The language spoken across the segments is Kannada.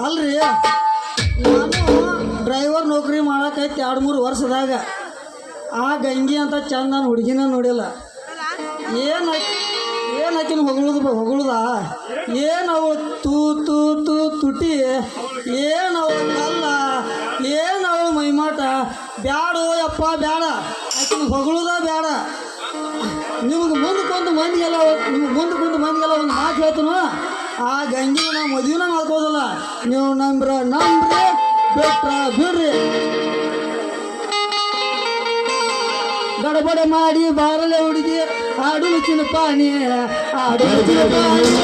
ಅಲ್ರಿ ನಾನು ಡ್ರೈವರ್ ನೌಕರಿ ಮಾಡಕೈತಿ 2-3 ವರ್ಷದಾಗ ಆ ಗಂಗಿ ಅಂತ ಚಂದ ನಾನು ಹುಡುಗಿನ ನೋಡಿಲ್ಲ. ಏನಾಕಿನ ಹೊಗಳುದ ಏನವಳು ತೂ ತೂ ತೂ ತುಟಿ, ಏನವಳು ಕಲ್ಲ, ಏನವಳು ಮೈಮಾಟ. ಬ್ಯಾಡೋ ಯಪ್ಪ ಬ್ಯಾಡ, ಆಕಿನ ಹೊಗಳುದ ಬ್ಯಾಡ. ನಿಮ್ಗೆ ಮುಂದಕ್ಕೊಂದು ಮಂದಿಗೆಲ್ಲ ಒಂದು ಮಾತು ಹೇಳ್ತನು, ಆ ಗಂಗಿನ ನಾವು ಮದುವೆನ ಮಾಡ್ಕೋದಲ್ಲ. ನೀವು ನಂಬ್ರಿ ಬಿಟ್ರ ಬಿಡ್ರಿ. ಗಡಬಡ ಮಾಡಿ ಬಾರಲೆ ಹುಡುಗಿ ಆಡು ಮುಚ್ಚಿನ ಪಾನಿ, ಆಡು ಮುಚ್ಚಿನ ಪಾನಿ.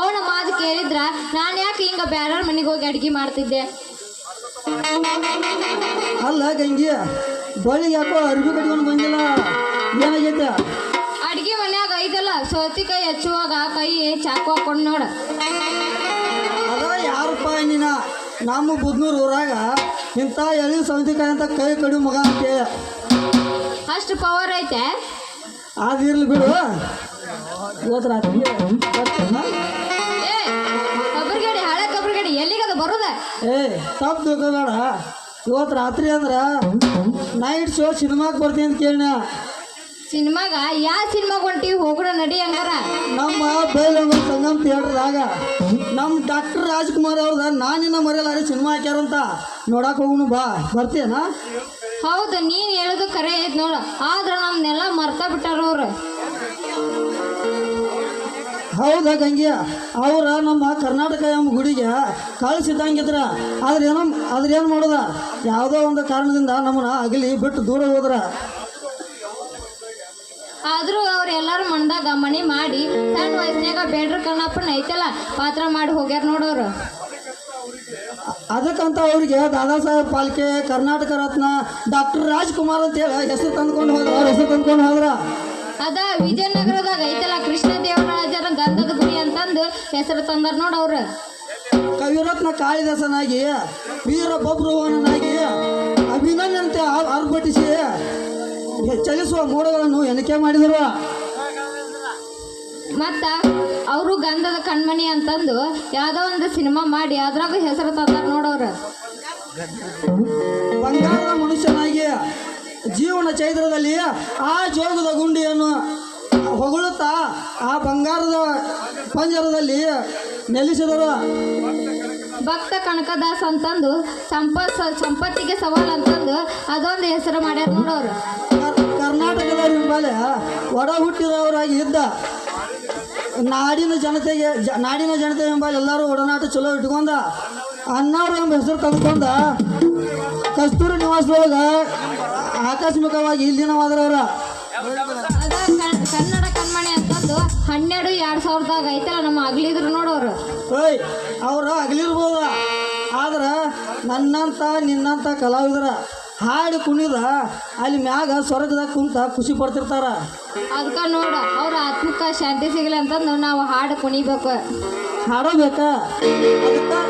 ಅವನ ಮಾತು ಕೇಳಿದ್ರ ನಾನು ಯಾಕೆ ಹಿಂಗ ಬ್ಯಾರ ಮನೆಗೆ ಹೋಗಿ ಅಡ್ಗೆ ಮಾಡ್ತಿದ್ದೆ. ಅಲ್ಲ ಗಂಗಿ ಬಳಿ ಯಾಕೋ ಅರ್ಬಿ ಕಟ್ಕೊಂಡು ಬಂದಿಲ್ಲ, ಏನಾಗೈತೆ? ಅಡ್ಗೆ ಮನ್ಯಾಗ ಐದಲ್ಲ ಸೌತಿಕಾಯಿ ಹಚ್ಚುವಾಗ ಕೈ ಚಾಕು ಹಾಕೊಂಡು ನೋಡ. ಅದ ಯಾರಪ್ಪ ನೀನ ನಮ್ಮ ಬುದ್ನೂರು ಊರಾಗ ಇಂಥ ಎಳಿ ಸೌತಿಕಾಯಿ ಅಂತ ಕೈ ಕಡಿ ಮಗ ಅಂತೆ. ಅಷ್ಟು ಪವರ್ ಐತೆ? ಅದಿರ್ಲಿ ಬಿಡು. ಇವತ್ತು ರಾತ್ರಿ ಕಬ್ರಗಡಿ ಹಳೆ ಕಬ್ರಗಡಿ ಎಲ್ಲಿಗದ ಬರೋದ? ತಪ್ಪು ತಿಳ್ಕೋಬೇಡ. ಇವತ್ತು ರಾತ್ರಿ ಅಂದ್ರೆ ನೈಟ್ ಶೋ ಸಿನಿಮಾಗೆ ಬರ್ತೀನಿ ಅಂತ ಕೇಳ. ಸಿನಿಮಾಗ ಯಾವ ಸಿನಿಮಾಗ ಹೊಂಟಿವಿ? ಹೋಗೋಣ ನಡಿ ಹಂಗಾರ. ನಮ್ಮ ಬೈಲಂಗೂರು ಸಂಗಮ್ ಥಿಯೇಟರ್ದಾಗ ನಮ್ಮ ಡಾಕ್ಟರ್ ರಾಜ್ಕುಮಾರ್ ಅವ್ರದ ನಾನಿನ್ನ ಮರೆಯಲಾರಿ ಸಿನಿಮಾ ಹಾಕ್ಯಾರಂತ ನೋಡಕ್ಕೆ ಹೋಗುನು ಬಾ, ಬರ್ತೀಯನ? ಹೌದು, ನೀನು ಹೇಳೋದು ಕರೆ ಐತೆ ನೋಡು. ಆದ್ರೆ ನಮ್ನೆಲ್ಲ ಮರ್ತಾ ಬಿಟ್ಟಾರ ಅವ್ರು. ಹೌದಾ ಗಂಗೆ ಅವ್ರ ನಮ್ಮ ಕರ್ನಾಟಕ ಎಂಬ ಗುಡಿಗೆ ಕಳಿಸಿದ್ದಂಗಿದ್ರ ಆದ್ರೇನು ಮಾಡೋದ ಯಾವುದೋ ಒಂದು ಕಾರಣದಿಂದ ನಮ್ಮನ್ನ ಅಗಲಿ ಬಿಟ್ಟು ದೂರ ಹೋದ್ರ. ಆದ್ರೂ ಅವ್ರು ಎಲ್ಲಾರು ಮನದಾಗ ಮನೆ ಮಾಡಿ ಸಣ್ಣ ವಯಸ್ಸಿನಾಗ ಬೇಡ್ರ ಕಣ್ಣಪ್ಪನ ಐತಲ್ಲ ಪಾತ್ರ ಮಾಡಿ ಹೋಗ್ಯಾರ ನೋಡೋರು. ಅದಕ್ಕಂತ ಅವ್ರಿಗೆ ದಾದಾ ಸಾಹೇಬ್ ಪಾಲ್ಕೆ ಕರ್ನಾಟಕ ರತ್ನ ಡಾಕ್ಟರ್ ರಾಜ್ಕುಮಾರ್ ಅಂತ ಹೇಳಿ ಹೆಸರು ತಂದ್ಕೊಂಡು ಹೋದ್ರ. ಅದ ವಿಜಯನಗರದಾಗ ಐತಲ್ಲ ಕೃಷ್ಣ ದೇವರಾಜರ ಗಂಧದ ಗುಡಿ ಅಂತಂದು ಹೆಸರು ತಂದಾರ ನೋಡವ್ರು. ಕವಿರತ್ನ ಕಾಳಿದಾಸನಾಗಿ ವೀರ ಬಬ್ರುವನಾಗಿ ಅಭಿನಂದನಂತೆ ಆರ್ಭಟಿಸಿ ಚಲಿಸುವ ಮೋಡಗಳನ್ನು ಎಣಿಕೆ ಮಾಡಿದರು. ಮತ್ತ ಅವರು ಗಂಧದ ಕಣ್ಮಣಿ ಅಂತಂದು ಯಾವ್ದೋ ಒಂದು ಸಿನಿಮಾ ಮಾಡಿ ಅದ್ರಾಗ ಹೆಸರು ತಂದಾರ ನೋಡವ್ರು. ಬಂಗಾರದ ಮನುಷ್ಯನಾಗಿ ಜೀವನ ಚೈತ್ರದಲ್ಲಿ ಆ ಜೋಗದ ಗುಂಡಿಯನ್ನು ಹೊಗಳುತ್ತಾ ಆ ಬಂಗಾರದ ಪಂಜರದಲ್ಲಿ ನೆಲೆಸಿದರು. ಭಕ್ತ ಕನಕದಾಸ್ ಅಂತಂದು ಸಂಪತ್ತಿಗೆ ಸವಾಲ್ ಅಂತಂದು ಅದೊಂದು ಹೆಸರು ಮಾಡ್ಯಾರ ನೋಡವ್ರು. ಕರ್ನಾಟಕದ ಹಿಂಬಾಲೆ ಒಡ ಹುಟ್ಟಿದವರಾಗಿ ಇದ್ದ ನಾಡಿನ ಜನತೆ ಎಂಬಲ್ಲಿ ಎಲ್ಲರೂ ಒಡನಾಟ ಚಲೋ ಇಟ್ಕೊಂಡ ಅಣ್ಣವ್ರು ಎಂಬ ಹೆಸರು ತಂದ್ಕೊಂಡ ಕಸ್ತೂರಿ ನಿವಾಸದೊಳಗ ಆಕಸ್ಮಿಕವಾಗಿ ಇಲ್ಲಿನವಾದ್ರವ್ರ. ಅದ ಕನ್ನಡ ಕಣ್ಮಣಿ ಅಂತಂದು 12/2000ದಾಗ ಐತಲ್ಲ ನಮ್ಮ ಅಗ್ಲಿದ್ರು ನೋಡೋರು. ಓಯ್ ಅವ್ರ ಅಗಲಿರ್ಬೋದ ಆದ್ರೆ ನನ್ನಂತ ನಿನ್ನಂತ ಕಲಾವಿದರ ಹಾಡು ಕುಣಿದ ಅಲ್ಲಿ ಮ್ಯಾಗ ಸ್ವರ್ಗದಾಗ ಕುಂತ ಖುಷಿ ಪಡ್ತಿರ್ತಾರ. ಅದಕ್ಕೆ ನೋಡ ಅವ್ರ ಆತ್ಮಕ್ಕೆ ಶಾಂತಿ ಸಿಗಲಿ ಅಂತಂದು ನಾವು ಹಾಡು ಕುಣಿಬೇಕು, ಹಾಡೋಬೇಕಾ. ಅದಕ್ಕೆ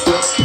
Thank